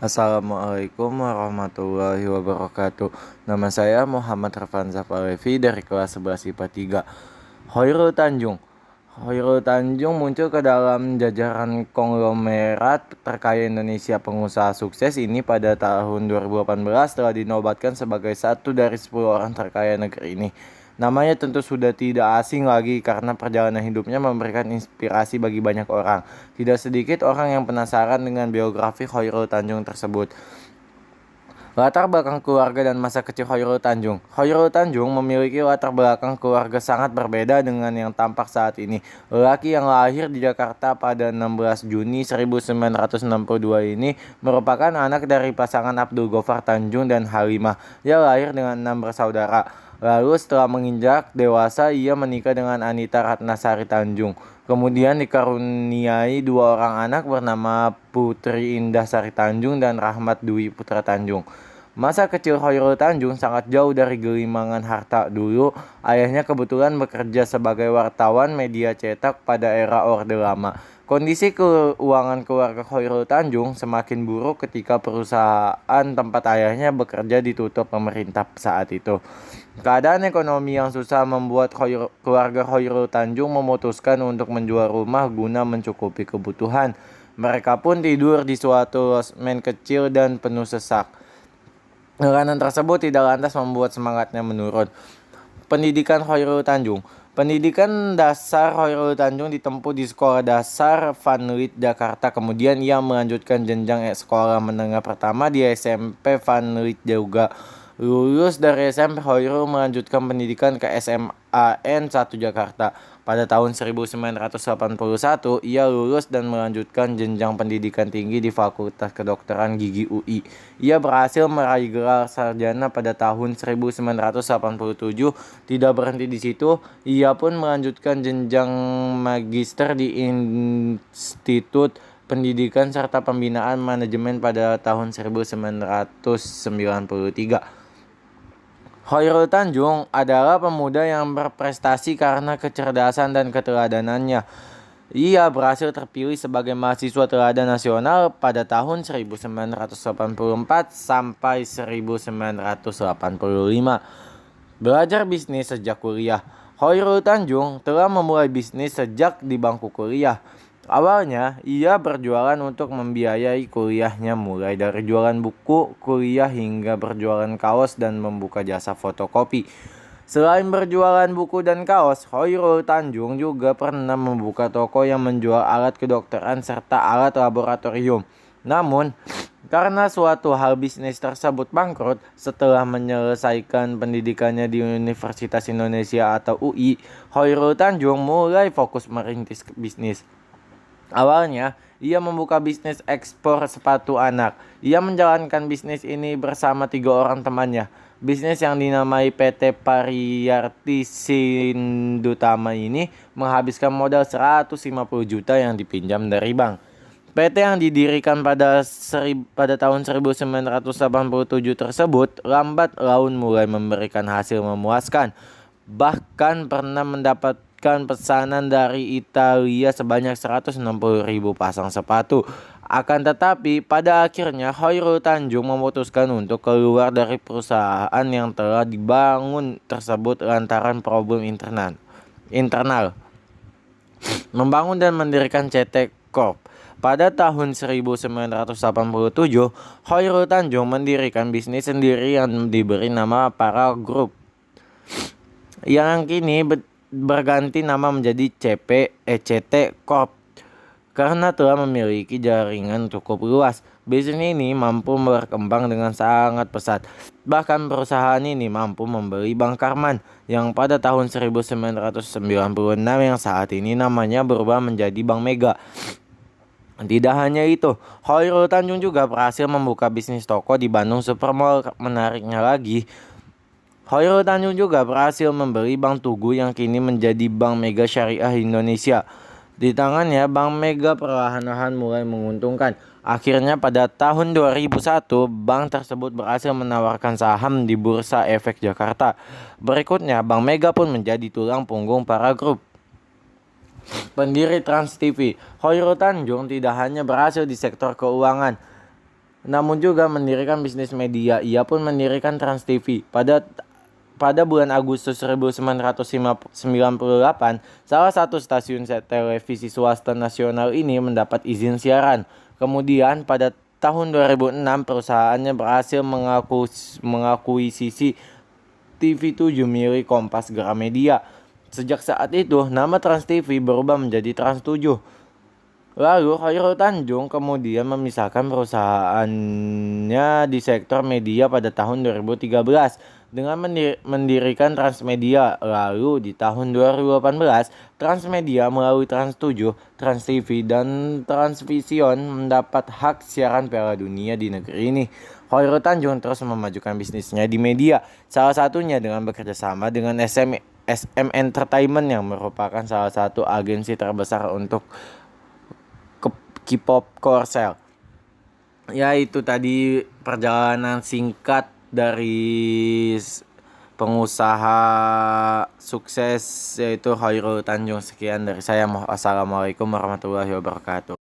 Assalamualaikum warahmatullahi wabarakatuh. Nama saya Muhammad Rafanzah Palevi dari kelas 11 IPA 3. Khairul Tanjung. Khairul Tanjung muncul ke dalam jajaran konglomerat terkaya Indonesia. Pengusaha sukses ini pada tahun 2018 telah dinobatkan sebagai satu dari 10 orang terkaya negeri ini. Namanya tentu sudah tidak asing lagi karena perjalanan hidupnya memberikan inspirasi bagi banyak orang. Tidak sedikit orang yang penasaran dengan biografi Khairul Tanjung tersebut. Latar belakang keluarga dan masa kecil Khairul Tanjung. Khairul Tanjung memiliki latar belakang keluarga sangat berbeda dengan yang tampak saat ini. Lelaki yang lahir di Jakarta pada 16 Juni 1962 ini merupakan anak dari pasangan Abdul Gofar Tanjung dan Halimah. Dia lahir dengan 6 bersaudara. Lalu setelah menginjak dewasa, ia menikah dengan Anita Ratnasari Tanjung. Kemudian dikaruniai 2 orang anak bernama Putri Indah Sari Tanjung dan Rahmat Dwi Putra Tanjung. Masa kecil Khairul Tanjung sangat jauh dari gelimangan harta. Dulu, ayahnya kebetulan bekerja sebagai wartawan media cetak pada era Orde Lama. Kondisi keuangan keluarga Khairul Tanjung semakin buruk ketika perusahaan tempat ayahnya bekerja ditutup pemerintah saat itu. Keadaan ekonomi yang susah membuat keluarga Khairul Tanjung memutuskan untuk menjual rumah guna mencukupi kebutuhan. Mereka pun tidur di suatu losmen kecil dan penuh sesak. Tekanan tersebut tidak lantas membuat semangatnya menurun. Pendidikan Khairul Tanjung. Pendidikan dasar Khairul Tanjung ditempuh di Sekolah Dasar Vanliet Jakarta. Kemudian ia melanjutkan jenjang sekolah menengah pertama di SMP Vanliet juga. Lulus dari SMP, Khairul melanjutkan pendidikan ke SMAN 1 Jakarta. Pada tahun 1981, ia lulus dan melanjutkan jenjang pendidikan tinggi di Fakultas Kedokteran Gigi UI. Ia berhasil meraih gelar sarjana pada tahun 1987. Tidak berhenti di situ, ia pun melanjutkan jenjang magister di Institut Pendidikan serta Pembinaan Manajemen pada tahun 1993. Khairul Tanjung adalah pemuda yang berprestasi karena kecerdasan dan keteladanannya. Ia berhasil terpilih sebagai mahasiswa teladan nasional pada tahun 1984 sampai 1985. Belajar bisnis sejak kuliah. Khairul Tanjung telah memulai bisnis sejak di bangku kuliah. Awalnya, ia berjualan untuk membiayai kuliahnya mulai dari jualan buku kuliah hingga berjualan kaos dan membuka jasa fotokopi. Selain berjualan buku dan kaos, Khairul Tanjung juga pernah membuka toko yang menjual alat kedokteran serta alat laboratorium. Namun, karena suatu hal bisnis tersebut bangkrut setelah menyelesaikan pendidikannya di Universitas Indonesia atau UI, Khairul Tanjung mulai fokus merintis bisnis. Awalnya, ia membuka bisnis ekspor sepatu anak. Ia menjalankan bisnis ini bersama 3 orang temannya. Bisnis yang dinamai PT Pariyarti Sindutama ini menghabiskan modal 150 juta yang dipinjam dari bank. PT yang didirikan pada tahun 1987 tersebut lambat laun mulai memberikan hasil memuaskan. Bahkan pernah mendapat pesanan dari Italia sebanyak 160.000 pasang sepatu. Akan tetapi pada akhirnya Khairul Tanjung memutuskan untuk keluar dari perusahaan yang telah dibangun tersebut lantaran problem internal. Membangun dan mendirikan CT Corp. Pada tahun 1987, Khairul Tanjung mendirikan bisnis sendiri yang diberi nama Para Group, yang kini berganti nama menjadi CT Corp karena telah memiliki jaringan cukup luas. Bisnis ini mampu berkembang dengan sangat pesat. Bahkan perusahaan ini mampu membeli Bank Karman yang pada tahun 1996 yang saat ini namanya berubah menjadi Bank Mega. Tidak hanya itu, Khairul Tanjung juga berhasil membuka bisnis toko di Bandung Supermall. Menariknya lagi, Khairul Tanjung juga berhasil membeli Bank Tugu yang kini menjadi Bank Mega Syariah Indonesia. Di tangannya, Bank Mega perlahan-lahan mulai menguntungkan. Akhirnya pada tahun 2001, bank tersebut berhasil menawarkan saham di Bursa Efek Jakarta. Berikutnya, Bank Mega pun menjadi tulang punggung Para Group. Pendiri Trans TV, Khairul Tanjung tidak hanya berhasil di sektor keuangan. namun juga mendirikan bisnis media. Ia pun mendirikan Trans TV. Pada bulan Agustus 1998, salah satu stasiun televisi swasta nasional ini mendapat izin siaran. Kemudian pada tahun 2006 perusahaannya berhasil mengakuisisi TV7 milik Kompas Gramedia. Sejak saat itu, nama Trans TV berubah menjadi Trans 7. Lalu Khairul Tanjung kemudian memisahkan perusahaannya di sektor media pada tahun 2013 dengan mendirikan Transmedia. Lalu di tahun 2018, Transmedia melalui Trans 7, Trans TV, dan Transvision mendapat hak siaran Piala Dunia di negeri ini. Khairul Tanjung terus memajukan bisnisnya di media, salah satunya dengan bekerja sama dengan SM Entertainment yang merupakan salah satu agensi terbesar untuk K-pop Korsel. Ya, itu tadi perjalanan singkat dari pengusaha sukses yaitu Khairul Tanjung. Sekian dari saya. Assalamualaikum warahmatullahi wabarakatuh.